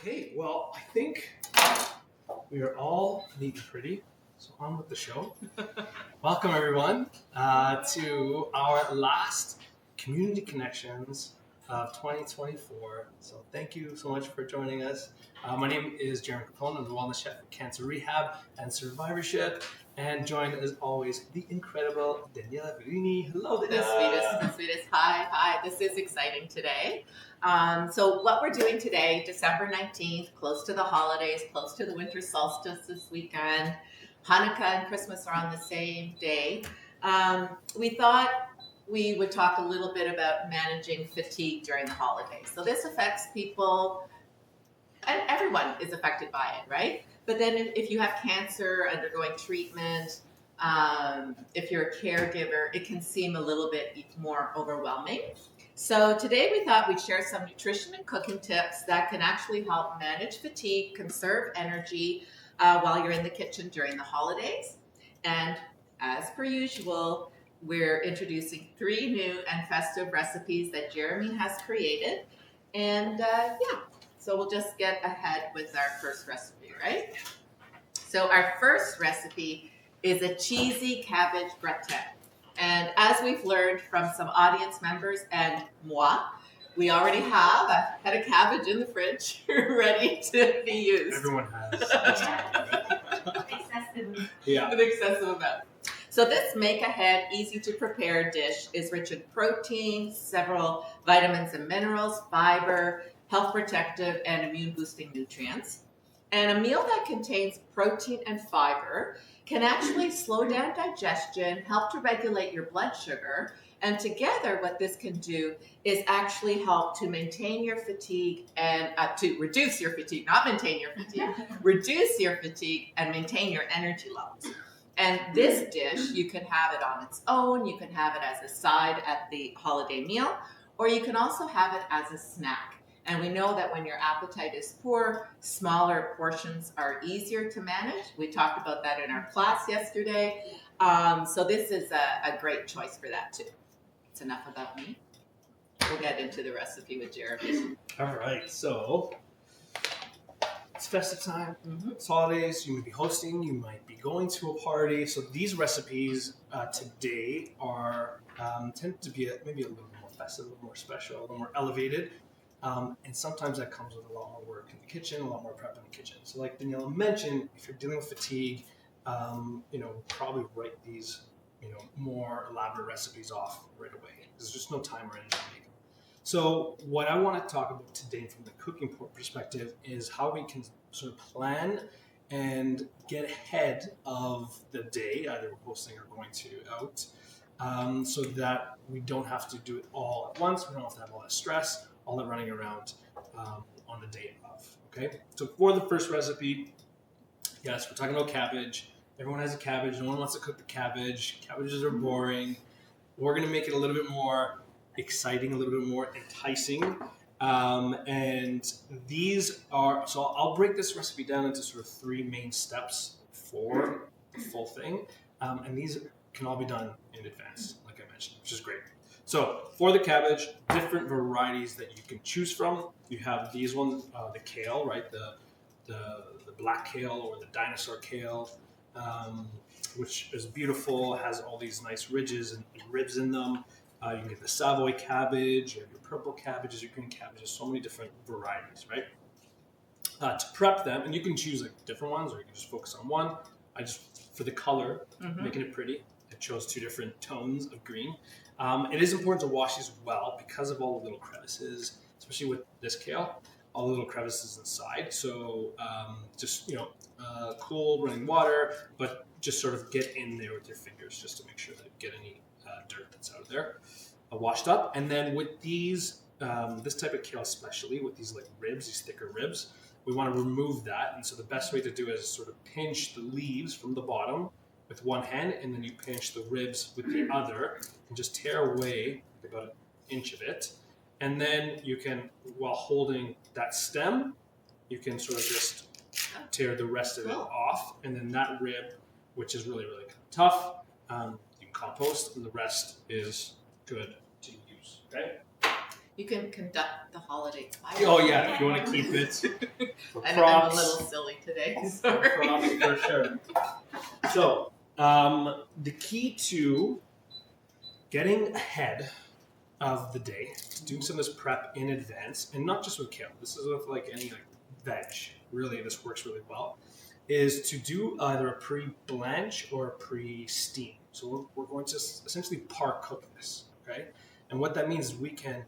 Okay, well, I think we are all neat and pretty, so on with the show. Welcome, everyone, to our last Community Connections of 2024. So thank you so much for joining us. My name is Jeremy Capone. I'm the Wellness Chef for Cancer Rehab and Survivorship, and joined, as always, the incredible Daniela Verini. Hello, Daniela. The sweetest. Hi. This is exciting today. So what we're doing today, December 19th, close to the holidays, close to the winter solstice this weekend. Hanukkah and Christmas are on the same day. We thought we would talk a little bit about managing fatigue during the holidays. So this affects people, and everyone is affected by it, right? But then if you have cancer undergoing treatment, if you're a caregiver, it can seem a little bit more overwhelming. So today we thought we'd share some nutrition and cooking tips that can actually help manage fatigue, conserve energy while you're in the kitchen during the holidays. And as per usual, we're introducing 3 new and festive recipes that Jeremy has created. And so we'll just get ahead with our first recipe, right? So our first recipe is a cheesy cabbage gratin. And as we've learned from some audience members and moi, we already have a head of cabbage in the fridge ready to be used. Everyone has. An excessive amount. So this make-ahead, easy-to-prepare dish is rich in protein, several vitamins and minerals, fiber, health protective, and immune-boosting nutrients. And a meal that contains protein and fiber can actually slow down digestion, help to regulate your blood sugar, and together what this can do is actually help to maintain your fatigue and to reduce your fatigue, not maintain your fatigue, reduce your fatigue and maintain your energy levels. And this dish, you can have it on its own, you can have it as a side at the holiday meal, or you can also have it as a snack. And we know that when your appetite is poor, smaller portions are easier to manage. We talked about that in our class yesterday. So this is a great choice for that too. It's enough about me. We'll get into the recipe with Jeremy. All right, so it's festive time. It's holidays. You might be hosting. You might be going to a party. So these recipes today are tend to be maybe a little more festive, a little more special, a little more elevated. And sometimes that comes with a lot more work in the kitchen, a lot more prep in the kitchen. So like Daniela mentioned, if you're dealing with fatigue, probably write these, more elaborate recipes off right away. There's just no time or energy to make them. So what I want to talk about today from the cooking perspective is how we can sort of plan and get ahead of the day, either we're hosting or going out, so that we don't have to do it all at once. We don't have to have all that stress, all that running around on the day of, okay? So for the first recipe, yes, we're talking about cabbage. Everyone has a cabbage. No one wants to cook the cabbage. Cabbages are boring. We're going to make it a little bit more exciting, a little bit more enticing. And these are, so I'll break this recipe down into sort of 3 main steps for the full thing. And these can all be done in advance, like I mentioned, which is great. So for the cabbage, different varieties that you can choose from. You have these ones, the kale, right? The black kale or the dinosaur kale, which is beautiful, has all these nice ridges and ribs in them. You can get the Savoy cabbage, or your purple cabbages, your green cabbages, so many different varieties, right? To prep them, and you can choose like different ones, or you can just focus on one. I just, for the color, making it pretty, I chose 2 different tones of green. It is important to wash these well because of all the little crevices, especially with this kale, all the little crevices inside. So just, cool running water, but just sort of get in there with your fingers just to make sure that you get any dirt that's out of there washed up. And then with these, this type of kale especially, with these like ribs, these thicker ribs, we want to remove that. And so the best way to do it is sort of pinch the leaves from the bottom with one hand, and then you pinch the ribs with the other and just tear away about 1 inch of it. And then you can, while holding that stem, you can sort of just tear the rest of it off. And then that rib, which is really, really tough, you can compost, and the rest is good to use, okay? You can conduct the holiday fire. Oh yeah, if you want to keep it for I'm props. a little silly today. For Sorry. props for sure. So the key to getting ahead of the day, doing some of this prep in advance, and not just with kale. This is with like any like veg. Really, this works really well. Is to do either a pre-blanch or a pre-steam. So we're going to essentially par cook this, okay? And what that means is we can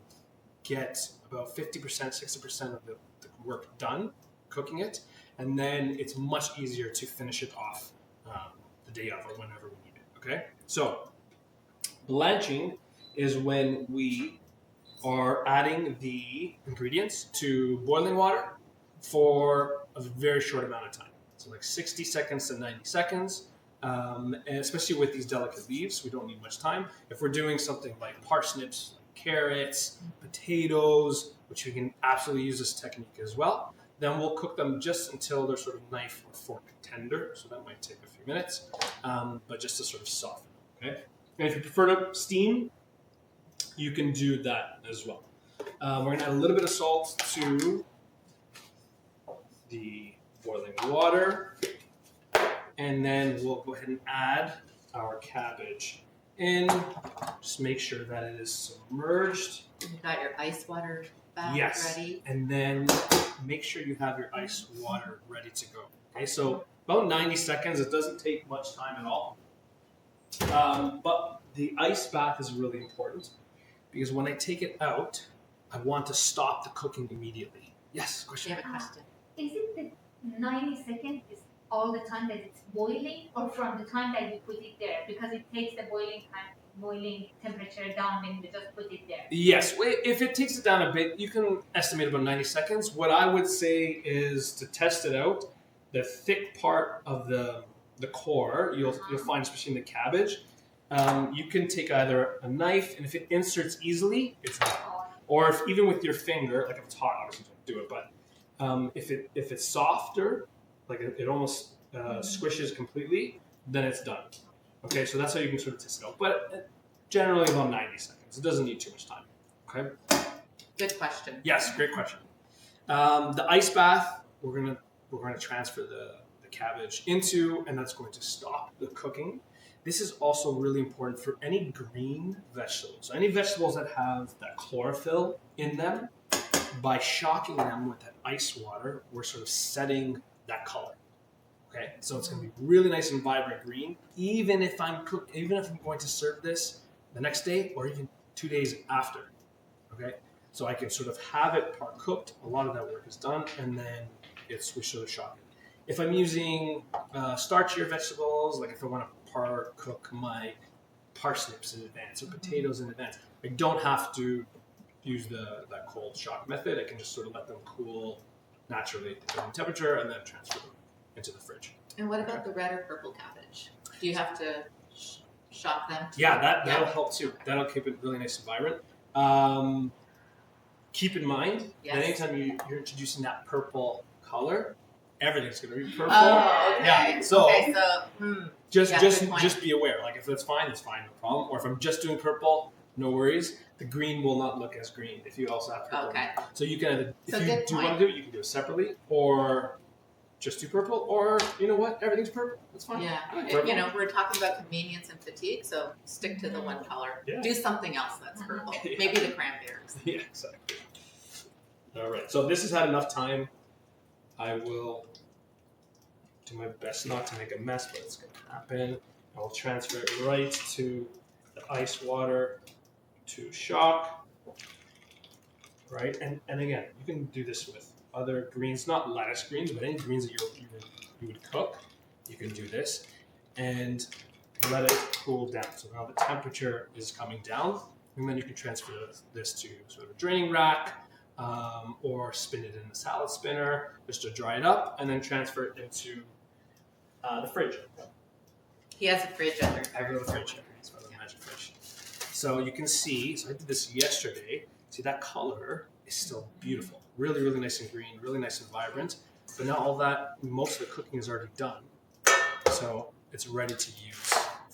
get about 50%, 60% of the work done cooking it, and then it's much easier to finish it off the day of or whenever we need it, okay? So blanching is when we are adding the ingredients to boiling water for a very short amount of time. So like 60 seconds to 90 seconds. And especially with these delicate leaves, we don't need much time. If we're doing something like parsnips, carrots, potatoes, which we can absolutely use this technique as well, then we'll cook them just until they're sort of knife or fork tender. So that might take a few minutes, but just to sort of soften, okay? And if you prefer to steam, you can do that as well. We're gonna add a little bit of salt to the boiling water, and then we'll go ahead and add our cabbage in. Just make sure that it is submerged. You got your ice water bath ready. And then make sure you have your ice water ready to go. Okay, so about 90 seconds. It doesn't take much time at all. But the ice bath is really important because when I take it out, I want to stop the cooking immediately. Yes, question. You have a question. Is it the 90 seconds is all the time that it's boiling, or from the time that you put it there? Because it takes the boiling temperature down when you just put it there. Yes, if it takes it down a bit, you can estimate about 90 seconds. What I would say is to test it out, the thick part of the core, you'll find, especially in the cabbage, you can take either a knife, and if it inserts easily, it's done. Or if even with your finger, like if it's hot, obviously don't do it, but if it's softer, like it almost squishes completely, then it's done. Okay, so that's how you can sort of test it out. But generally about 90 seconds. It doesn't need too much time. Okay. Good question. Yes, great question. The ice bath, we're gonna transfer the cabbage into, and that's going to stop the cooking. This is also really important for any green vegetables. So any vegetables that have that chlorophyll in them, by shocking them with that ice water, we're sort of setting that color. Okay, so it's going to be really nice and vibrant green, even if I'm going to serve this the next day or even 2 days after. Okay, so I can sort of have it par cooked. A lot of that work is done, and then we sort of shock it. If I'm using starchier vegetables, like if I want to par cook my parsnips in advance or potatoes in advance, I don't have to use that cold shock method. I can just sort of let them cool naturally at room temperature and then transfer them into the fridge. And what about the red or purple cabbage? Do you have to shock them? Yeah, that'll help too. That'll keep it really nice and vibrant. Keep in mind that anytime you're introducing that purple color, everything's going to be purple. Oh, okay. Yeah. So, just be aware. Like if it's fine, no problem. Or if I'm just doing purple, no worries. The green will not look as green if you also have purple. Okay. So you can if you good do point. want to do it, you can do it separately, or just do purple, or you know what, everything's purple. That's fine. Yeah. I like purple. You know, we're talking about convenience and fatigue, so stick to the one color. Yeah. Do something else that's purple. Yeah. Maybe the cranberries. Yeah, exactly. All right. So this has had enough time. I will do my best not to make a mess, but it's going to happen. I'll transfer it right to the ice water to shock. Right, and again, you can do this with other greens, not lettuce greens, but any greens that you would cook. You can do this and let it cool down. So now the temperature is coming down, and then you can transfer this to sort of a draining rack, or spin it in a salad spinner just to dry it up, and then transfer it into the fridge. He has a fridge under I have a little fridge here. It's my little magic fridge. So you can see, so I did this yesterday. See, that color is still beautiful. Really, really nice and green, really nice and vibrant. But now most of the cooking is already done. So it's ready to use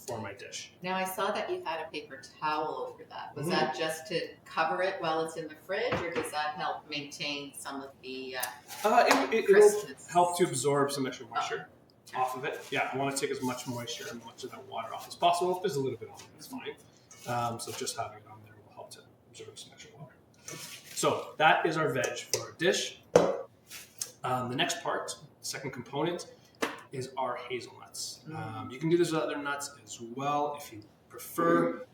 for my dish. Now I saw that you had a paper towel over that. Was that just to cover it while it's in the fridge, or does that help maintain some of the It'll help to absorb some extra moisture off of it. Yeah, I want to take as much moisture and much of that water off as possible. If there's a little bit on it, it's fine. So just having it on there will help to absorb some extra water. So that is our veg for our dish. The next part, second component, is our hazelnuts. You can do this with other nuts as well if you prefer.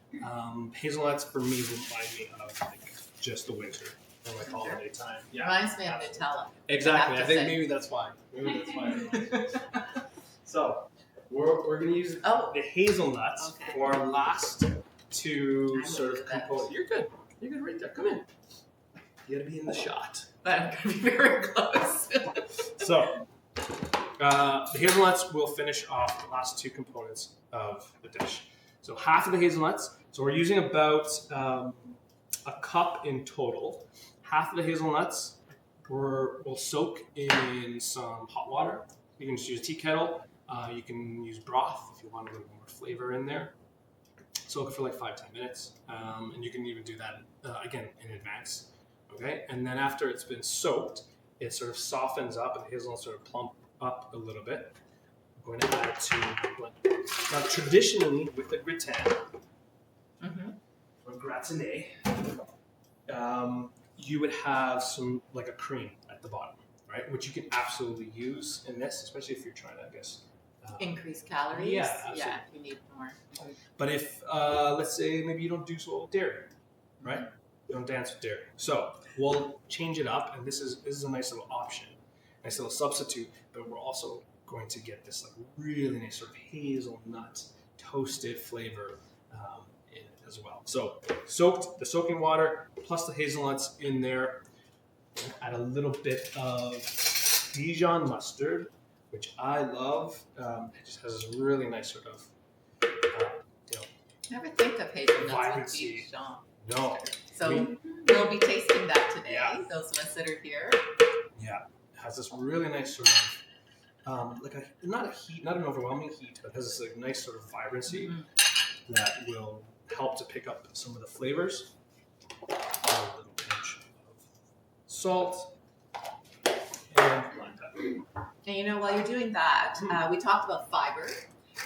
Hazelnuts for me remind me of like just the winter or like holiday time. Yeah, reminds me of Nutella. Exactly. I think maybe that's why. So we're going to use the hazelnuts for our last two sort of components. You're good. You're good right there. Come in. You got to be in the shot. I'm going to be very close. So the hazelnuts will finish off the last two components of the dish. So half of the hazelnuts. So we're using about a cup in total. Half of the hazelnuts will soak in some hot water. You can just use a tea kettle. You can use broth if you want a little more flavor in there. Soak it for like 5-10 minutes. And you can even do that again in advance. Okay, and then after it's been soaked, it sort of softens up and the hazelnuts sort of plump up a little bit. I'm going to add it to the blender. Now, traditionally with the gratin or gratiné, you would have some like a cream at the bottom, right? Which you can absolutely use in this, especially if you're trying to, I guess, increase calories. Yeah, absolutely. Yeah, if you need more. But if let's say maybe you don't do so well with dairy, right? You don't dance with dairy. So we'll change it up, and this is a nice little option, nice little substitute. But we're also going to get this like really nice sort of hazelnut toasted flavor in it as well. So soaked the soaking water plus the hazelnuts in there. Add a little bit of Dijon mustard, which I love. It just has this really nice sort of Never think of hazelnuts vibrancy. with Dijon. No. So we'll be tasting that today, those of us that are here. Yeah, it has this really nice sort of, not an overwhelming heat, but it has this like, nice sort of vibrancy that will help to pick up some of the flavors. A little pinch of salt and black pepper. And you know, while you're doing that, we talked about fiber.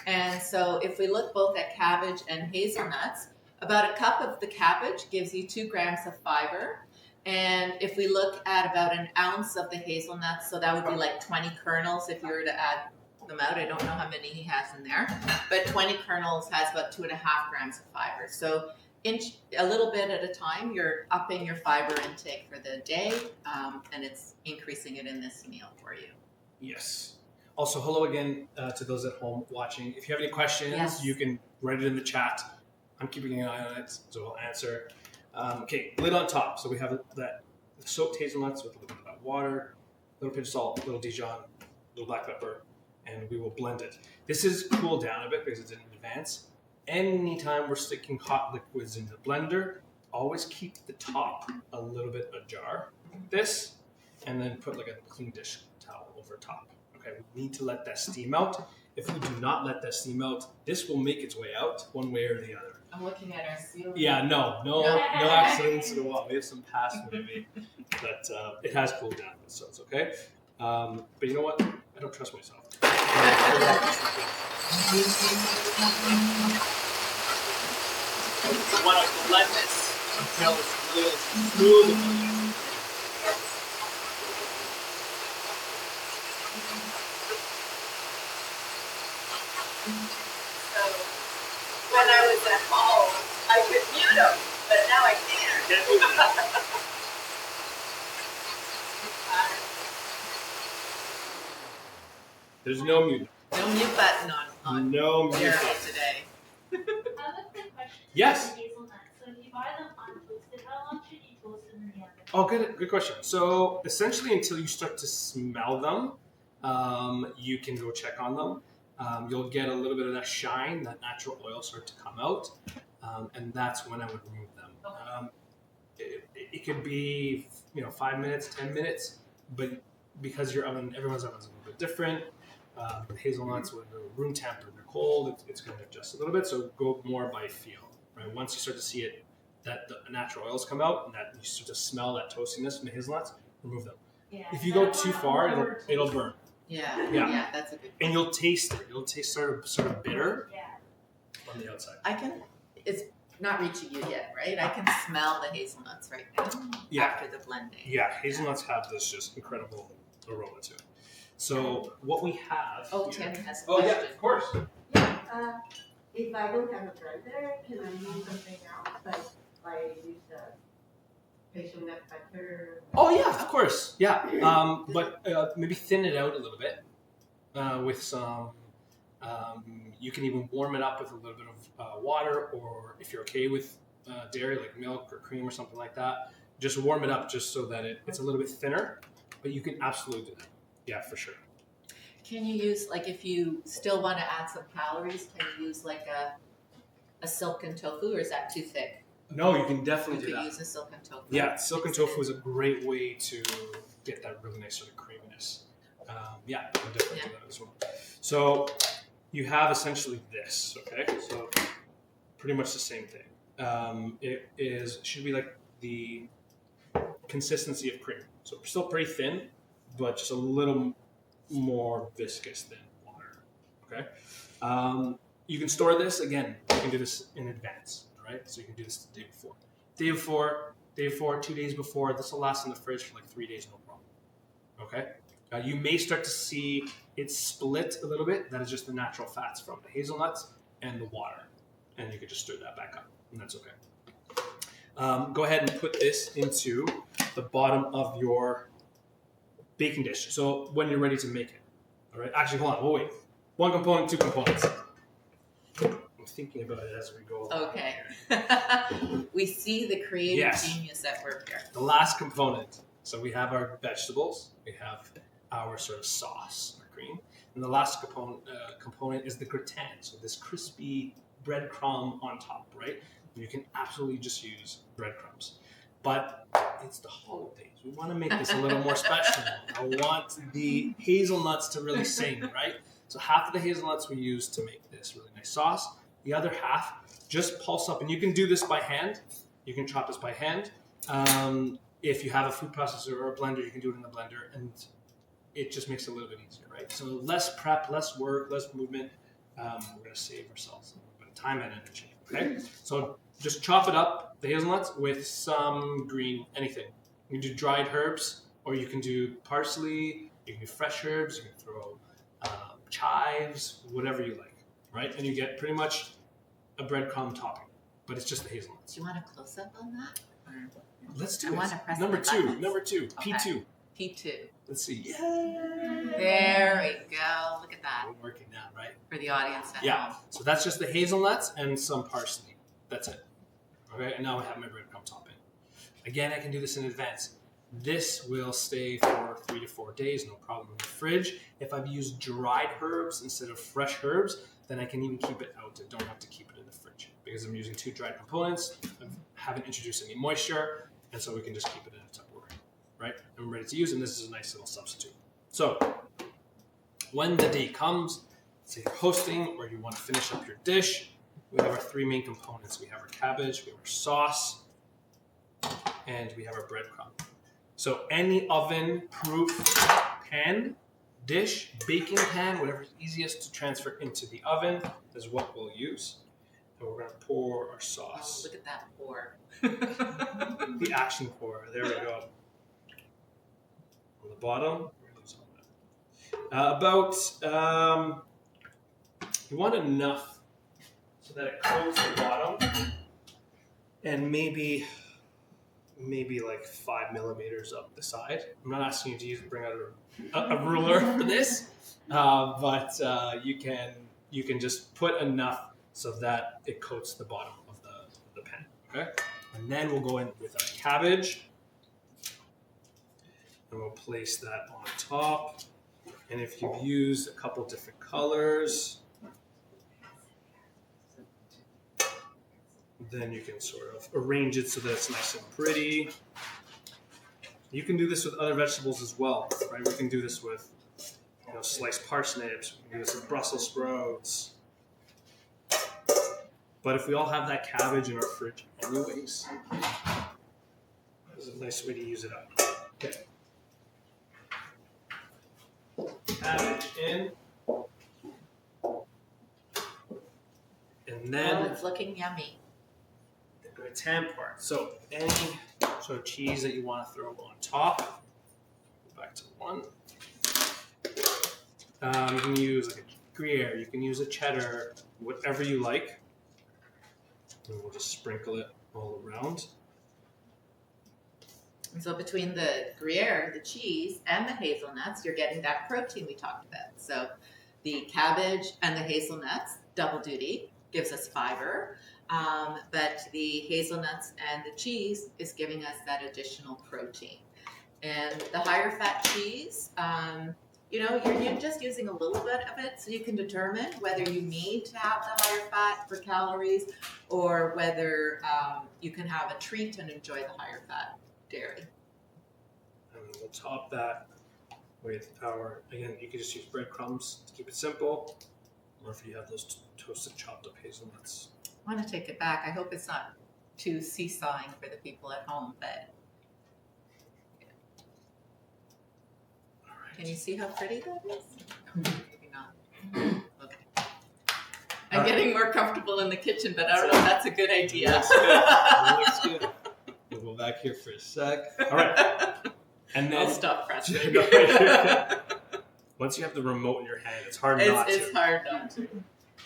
And so if we look both at cabbage and hazelnuts, about a cup of the cabbage gives you 2 grams of fiber. And if we look at about an ounce of the hazelnuts, so that would be like 20 kernels if you were to add them out. I don't know how many he has in there, but 20 kernels has about 2.5 grams of fiber. So a little bit at a time, you're upping your fiber intake for the day, and it's increasing it in this meal for you. Yes. Also, hello again to those at home watching. If you have any questions, you can write it in the chat. I'm keeping an eye on it, so I'll answer. Okay, lid on top. So we have that soaked hazelnuts with a little bit of that water, a little pinch of salt, a little Dijon, a little black pepper, and we will blend it. This is cooled down a bit because it's in advance. Anytime we're sticking hot liquids in the blender, always keep the top a little bit ajar, like this, and then put like a clean dish towel over top. Okay, we need to let that steam out. If we do not let that steam out, this will make its way out one way or the other. I'm looking at our ceiling. Yeah, no accidents in a while. We have some past maybe, but it has cooled down, so it's okay. But you know what? I don't trust myself. I want to blend this until it's really smooth. When I was at home, I could mute them, but now I can't. There's no mute. No mute button on No mute Daryl button. today. I have a quick question. Yes. Hazelnuts. So if you buy them untoasted, how long should you toast them in the oven? Oh, good question. So essentially, until you start to smell them, you can go check on them. You'll get a little bit of that shine, that natural oil start to come out, and that's when I would remove them. It could be 5 minutes, 10 minutes, but because your oven, everyone's oven is a little bit different, hazelnuts, when they're room temp or they're cold, it's going to adjust a little bit. So go more by feel, right? Once you start to see it, that the natural oils come out and that you start to smell that toastiness from the hazelnuts, remove them. Yeah. If you go too far, it'll burn. Yeah, that's a good point. And you'll taste it. You'll taste sort of bitter on the outside. It's not reaching you yet, right? I can smell the hazelnuts right now after the blending. Yeah, hazelnuts have this just incredible aroma to it. So what we have. Oh, Tammy has a question. Yeah, of course. Yeah, if I don't have a blender, can I use something else? Like I use hazelnut butter? Oh yeah, of course. Yeah, but maybe thin it out a little bit with some. You can even warm it up with a little bit of water, or if you're okay with dairy, like milk or cream or something like that, just warm it up just so that it's a little bit thinner. But you can absolutely do that. Yeah, for sure. Can you use, like, if you still want to add some calories, can you use like a silken tofu, or is that too thick? No, you can definitely do You could that. use a silken tofu. Yeah, silken tofu is a great way to get that really nice sort of creaminess. Yeah, I'll definitely do that as well. So you have essentially this, okay? So pretty much the same thing. It should be like the consistency of cream. So still pretty thin, but just a little more viscous than water, okay? You can store this, again, you can do this in advance, all right? So you can do this the day before. Day before, 2 days before, this will last in the fridge for like 3 days, no problem, okay? You may start to see it split a little bit. That is just the natural fats from the hazelnuts and the water. And you can just stir that back up, and that's okay. Go ahead and put this into the bottom of your baking dish. So when you're ready to make it, all right? Actually, hold on, we'll wait. One component, two components. I'm thinking about it as we go along. Okay. We see the creative genius at work here. The last component. So we have our vegetables. We have our sort of sauce, our cream. And the last component is the gratin. So this crispy breadcrumb on top, right? You can absolutely just use breadcrumbs. But it's the holidays. We want to make this a little more special. I want the hazelnuts to really sing, right? So half of the hazelnuts we use to make this really nice sauce. The other half, just pulse up. And you can do this by hand. You can chop this by hand. If you have a food processor or a blender, you can do it in the blender. And it just makes it a little bit easier, right? So less prep, less work, less movement. We're going to save ourselves a little bit of time and energy, okay? So just chop it up, the hazelnuts, with some green, anything. You can do dried herbs, or you can do parsley, you can do fresh herbs, you can throw chives, whatever you like, right? And you get pretty much a breadcrumb topping, but it's just the hazelnuts. Do you want a close-up on that? Or? Let's do I it. want to press Number the two, buttons. Okay. P2. P2. Let's see. Yay! There we go. Look at that. We're working now, right? For the audience at Yeah. home. So that's just the hazelnuts and some parsley. That's it. Okay, and now I have my breadcrumb topping. Again, I can do this in advance. This will stay for 3 to 4 days, no problem in the fridge. If I've used dried herbs instead of fresh herbs, then I can even keep it out. I don't have to keep it in the fridge because I'm using 2 dried components. I haven't introduced any moisture, and so we can just keep it in a Tupperware, right? And we're ready to use, and this is a nice little substitute. So when the day comes, say you're hosting or you want to finish up your dish, we have our 3 main components. We have our cabbage, we have our sauce, and we have our breadcrumb. So any oven-proof pan, dish, baking pan, whatever is easiest to transfer into the oven is what we'll use. And we're going to pour our Oh, sauce. look at that pour. The action pour. There we go. On the bottom, you want enough so that it coats the bottom, and maybe like 5 millimeters up the side. I'm not asking you to bring out a ruler for this, but you can just put enough so that it coats the bottom of the pan. Okay, and then we'll go in with our cabbage, and we'll place that on top. And if you've used a couple different colors, then you can sort of arrange it so that it's nice and pretty. You can do this with other vegetables as well, right? We can do this with sliced parsnips, we can do some Brussels sprouts. But if we all have that cabbage in our fridge anyways, this is a nice way to use it up. Okay. Cabbage in. And then it's looking yummy. the gratin part. So any sort of cheese that you want to throw on top. Go back to one. You can use like a Gruyere, you can use a cheddar, whatever you like. And we'll just sprinkle it all around. And so between the Gruyere, the cheese, and the hazelnuts, you're getting that protein we talked about. So the cabbage and the hazelnuts, double duty, gives us fiber. But the hazelnuts and the cheese is giving us that additional protein. And the higher fat cheese, you're just using a little bit of it, so you can determine whether you need to have the higher fat for calories or whether you can have a treat and enjoy the higher fat dairy. And we'll top that with again, you can just use breadcrumbs to keep it simple, or if you have those toasted chopped up hazelnuts. I want to take it back. I hope it's not too seesawing for the people at home, but can you see how pretty that is? No, maybe not. Okay. I'm getting more comfortable in the kitchen, but I don't know if that's a good idea. It looks good. We'll go back here for a sec. All right. And then I'll stop pressing. Once you have the remote in your hand, it's hard not to. It's hard not to.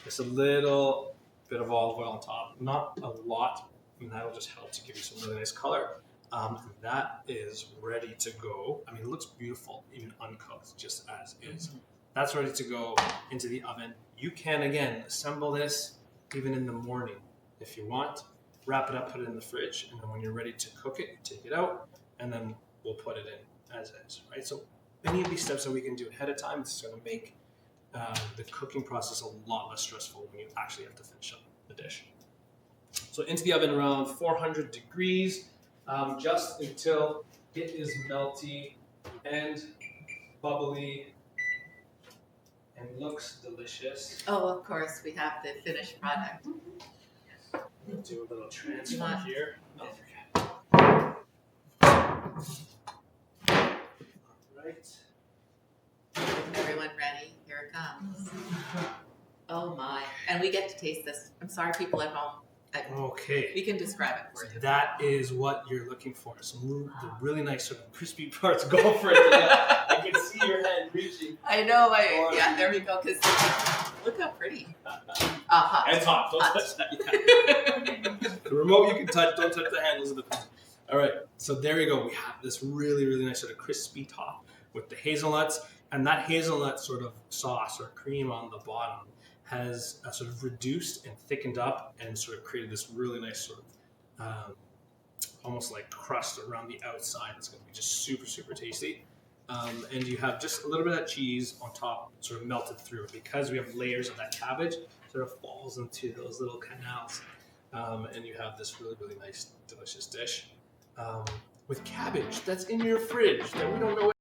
Just a little bit of olive oil on top. Not a lot, and that'll just help to give you some really nice color. That is ready to go. I mean, it looks beautiful, even uncooked, just as is. That's ready to go into the oven. You can, again, assemble this even in the morning if you want. Wrap it up, put it in the fridge, and then when you're ready to cook it, take it out, and then we'll put it in as is, right? So any of these steps that we can do ahead of time, it's going to make the cooking process a lot less stressful when you actually have to finish up the dish. So into the oven around 400 degrees. Just until it is melty and bubbly and looks delicious. Oh, of course, we have the finished product. We'll do a little transfer here. Oh, okay. All right. Everyone ready? Here it comes. Oh my. And we get to taste this. I'm sorry, people at home. Okay. We can describe it for you. That is what you're looking for. Some the really nice sort of crispy parts. Go for it. Yeah. I can see your hand reaching. I know. Yeah, there we go. Because look how pretty. Hot. And hot. Don't touch that. Yeah. The remote you can touch. Don't touch the handles of the pan. All right. So there you go. We have this really, really nice sort of crispy top with the hazelnuts. And that hazelnut sort of sauce or cream on the bottom has sort of reduced and thickened up and sort of created this really nice sort of almost like crust around the outside. It's going to be just super, super tasty. And you have just a little bit of that cheese on top sort of melted through. Because we have layers of that cabbage, sort of falls into those little canals. And you have this really, really nice, delicious dish with cabbage that's in your fridge that we don't know